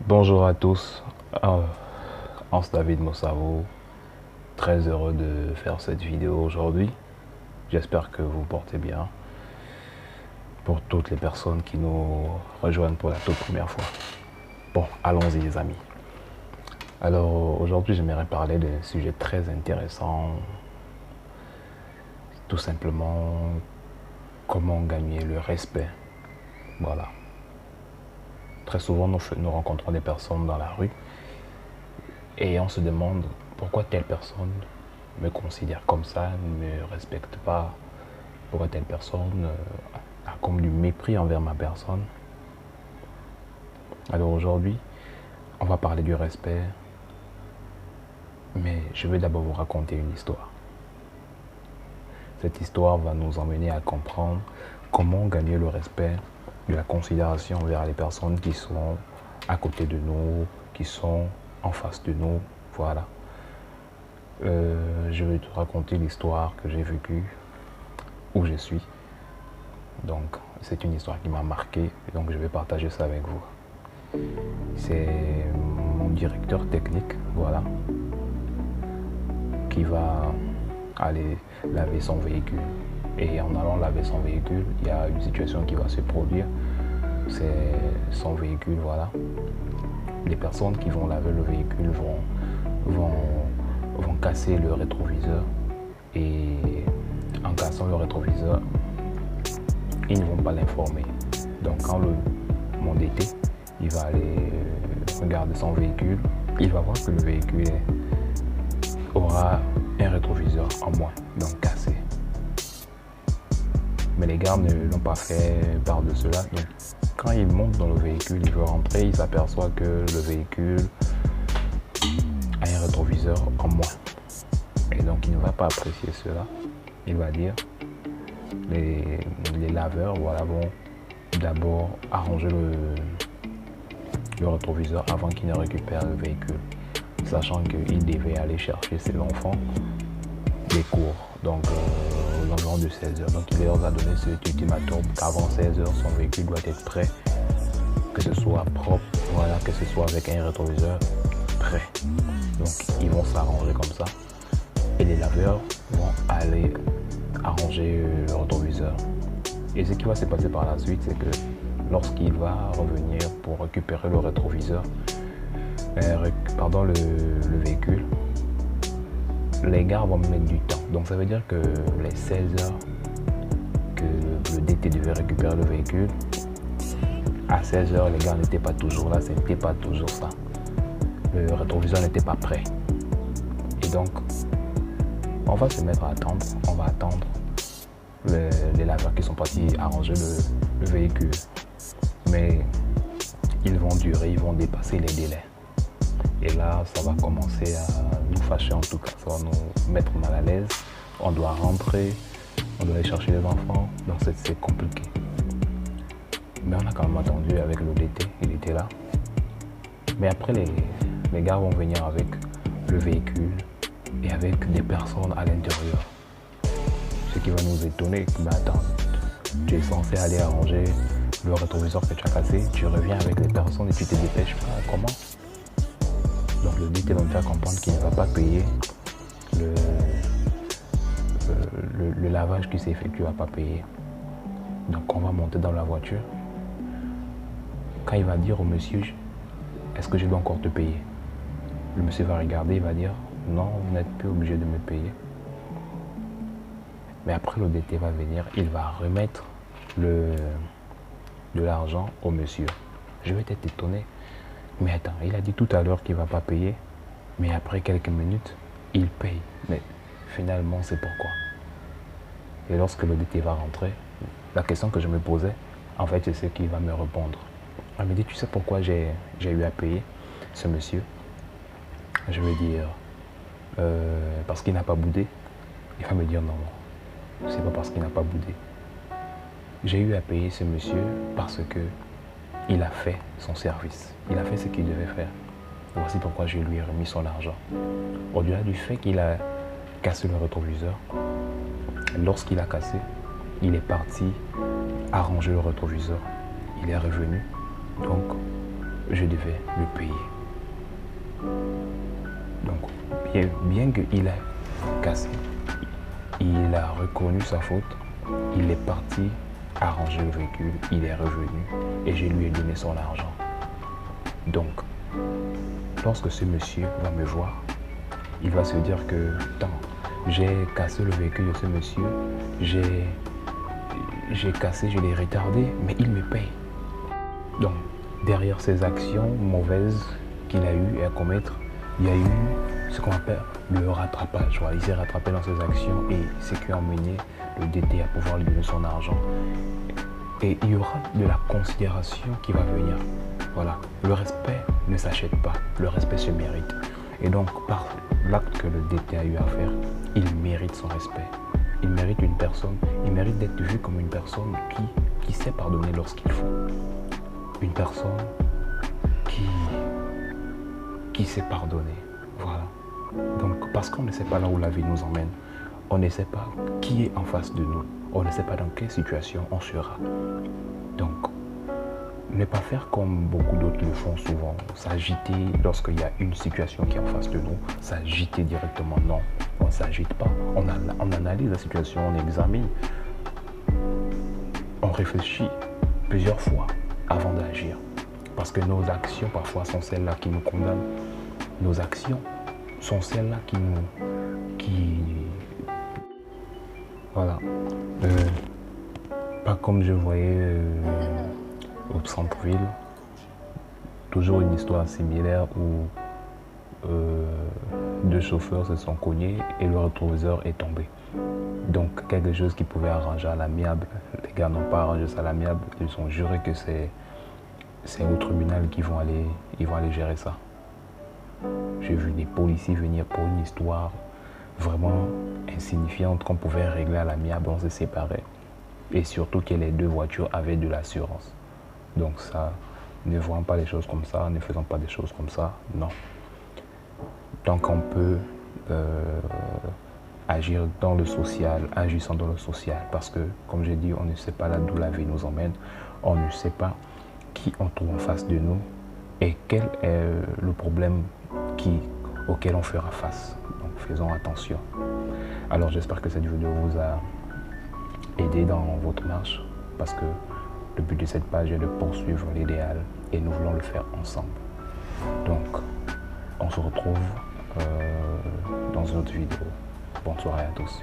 Bonjour à tous, Hans David Mossavo, très heureux de faire cette vidéo aujourd'hui. J'espère que vous portez bien. Pour toutes les personnes qui nous rejoignent pour la toute première fois. Bon, allons-y les amis. Alors aujourd'hui j'aimerais parler d'un sujet très intéressant. Tout simplement, comment gagner le respect. Voilà. Très souvent nous rencontrons des personnes dans la rue et on se demande pourquoi telle personne me considère comme ça, ne me respecte pas, pourquoi telle personne a comme du mépris envers ma personne. Alors aujourd'hui, on va parler du respect, mais je vais d'abord vous raconter une histoire. Cette histoire va nous emmener à comprendre comment gagner le respect, de la considération envers les personnes qui sont à côté de nous, qui sont en face de nous, voilà. Je vais te raconter l'histoire que j'ai vécue, où je suis. Donc, c'est une histoire qui m'a marqué, et donc je vais partager ça avec vous. C'est mon directeur technique, voilà, qui va aller laver son véhicule. Et en allant laver son véhicule, il y a une situation qui va se produire. C'est son véhicule, voilà. Les personnes qui vont laver le véhicule vont casser le rétroviseur. Et en cassant le rétroviseur, ils ne vont pas l'informer. Donc quand mon DT, il va aller regarder son véhicule, il va voir que le véhicule aura un rétroviseur en moins, donc cassé. Mais les gars ne l'ont pas fait part de cela. Donc, quand il monte dans le véhicule, il veut rentrer, il s'aperçoit que le véhicule a un rétroviseur en moins. Et donc, il ne va pas apprécier cela. Il va dire, les laveurs voilà, vont d'abord arranger le rétroviseur avant qu'il ne récupère le véhicule. Sachant qu'il devait aller chercher ses enfants des cours. Donc, aux environs de 16 h. Donc il leur a donné cet ultimatum qu'avant 16 h, son véhicule doit être prêt, que ce soit propre, voilà, que ce soit avec un rétroviseur prêt. Donc ils vont s'arranger comme ça. Et les laveurs vont aller arranger le rétroviseur. Et ce qui va se passer par la suite, c'est que lorsqu'il va revenir pour récupérer le rétroviseur, le véhicule, les gars vont mettre du temps. Donc ça veut dire que les 16 h que le DT devait récupérer le véhicule, à 16 h les gars n'étaient pas toujours là, ce n'était pas toujours ça. Le rétroviseur n'était pas prêt. Et donc, on va se mettre à attendre, on va attendre les laveurs qui sont partis arranger le véhicule. Mais ils vont durer, ils vont dépasser les délais. Et là, ça va commencer à nous fâcher, en tout cas, ça va nous mettre mal à l'aise. On doit rentrer, on doit aller chercher les enfants, donc c'est compliqué. Mais on a quand même attendu avec le DT, il était là. Mais après, les gars vont venir avec le véhicule et avec des personnes à l'intérieur. Ce qui va nous étonner, mais attends, tu es censé aller arranger le rétroviseur que tu as cassé, tu reviens avec les personnes et tu te dépêches pas, comment ? Donc le DT va me faire comprendre qu'il ne va pas payer le lavage qui s'est effectué, va pas payer. Donc on va monter dans la voiture. Quand il va dire au monsieur, est-ce que je dois encore te payer? Le monsieur va regarder, il va dire, non, vous n'êtes plus obligé de me payer. Mais après le DT va venir, il va remettre de l'argent au monsieur. Je vais être étonné. Mais attends, il a dit tout à l'heure qu'il ne va pas payer, mais après quelques minutes, il paye. Mais finalement, c'est pourquoi? Et lorsque le DT va rentrer, la question que je me posais, en fait, c'est ce qu'il va me répondre. Il me dit, tu sais pourquoi j'ai eu à payer ce monsieur? Je vais dire, parce qu'il n'a pas boudé. Il va me dire, non, c'est pas parce qu'il n'a pas boudé. J'ai eu à payer ce monsieur parce que il a fait son service. Il a fait ce qu'il devait faire. Voici pourquoi je lui ai remis son argent. Au-delà du fait qu'il a cassé le rétroviseur, lorsqu'il a cassé, il est parti arranger le rétroviseur. Il est revenu. Donc, je devais le payer. Donc, bien qu'il ait cassé, il a reconnu sa faute, il est parti arranger le véhicule, il est revenu et je lui ai donné son argent. Donc, lorsque ce monsieur va me voir, il va se dire que, attends, j'ai cassé le véhicule de ce monsieur, j'ai cassé, je l'ai retardé, mais il me paye. Donc, derrière ces actions mauvaises qu'il a eu à commettre, il y a eu ce qu'on appelle le rattrapage. Voilà, il s'est rattrapé dans ses actions et ce qui a mené le DT à pouvoir lui donner son argent. Et il y aura de la considération qui va venir. Voilà, le respect ne s'achète pas, le respect se mérite. Et donc, par l'acte que le DT a eu à faire, il mérite son respect. Il mérite une personne, il mérite d'être vu comme une personne qui sait pardonner lorsqu'il faut. Une personne qui sait pardonner. Voilà. Donc, parce qu'on ne sait pas là où la vie nous emmène, on ne sait pas qui est en face de nous, on ne sait pas dans quelle situation on sera. Donc, ne pas faire comme beaucoup d'autres le font souvent, s'agiter lorsqu'il y a une situation qui est en face de nous, s'agiter directement. Non, on ne s'agite pas, on analyse la situation, on examine, on réfléchit plusieurs fois avant d'agir. Parce que nos actions parfois sont celles-là qui nous condamnent. Nos actions sont celles-là Voilà. Pas comme je voyais au centre-ville, toujours une histoire similaire où deux chauffeurs se sont cognés et le rétroviseur est tombé. Donc quelque chose qui pouvait arranger à l'amiable, les gars n'ont pas arrangé ça à l'amiable, ils ont juré que c'est au tribunal qu'ils vont aller gérer ça. J'ai vu des policiers venir pour une histoire vraiment insignifiante qu'on pouvait régler à l'amiable, on s'est séparés. Et surtout que les deux voitures avaient de l'assurance. Donc ça, ne voyons pas les choses comme ça, ne faisons pas des choses comme ça, non. Tant qu'on peut agir dans le social, agissons dans le social. Parce que, comme j'ai dit, on ne sait pas là d'où la vie nous emmène. On ne sait pas qui on trouve en face de nous et quel est le problème auquel on fera face. Donc faisons attention. Alors j'espère que cette vidéo vous a aidé dans votre marche parce que le but de cette page est de poursuivre l'idéal et nous voulons le faire ensemble. Donc on se retrouve dans une autre vidéo. Bonne soirée à tous.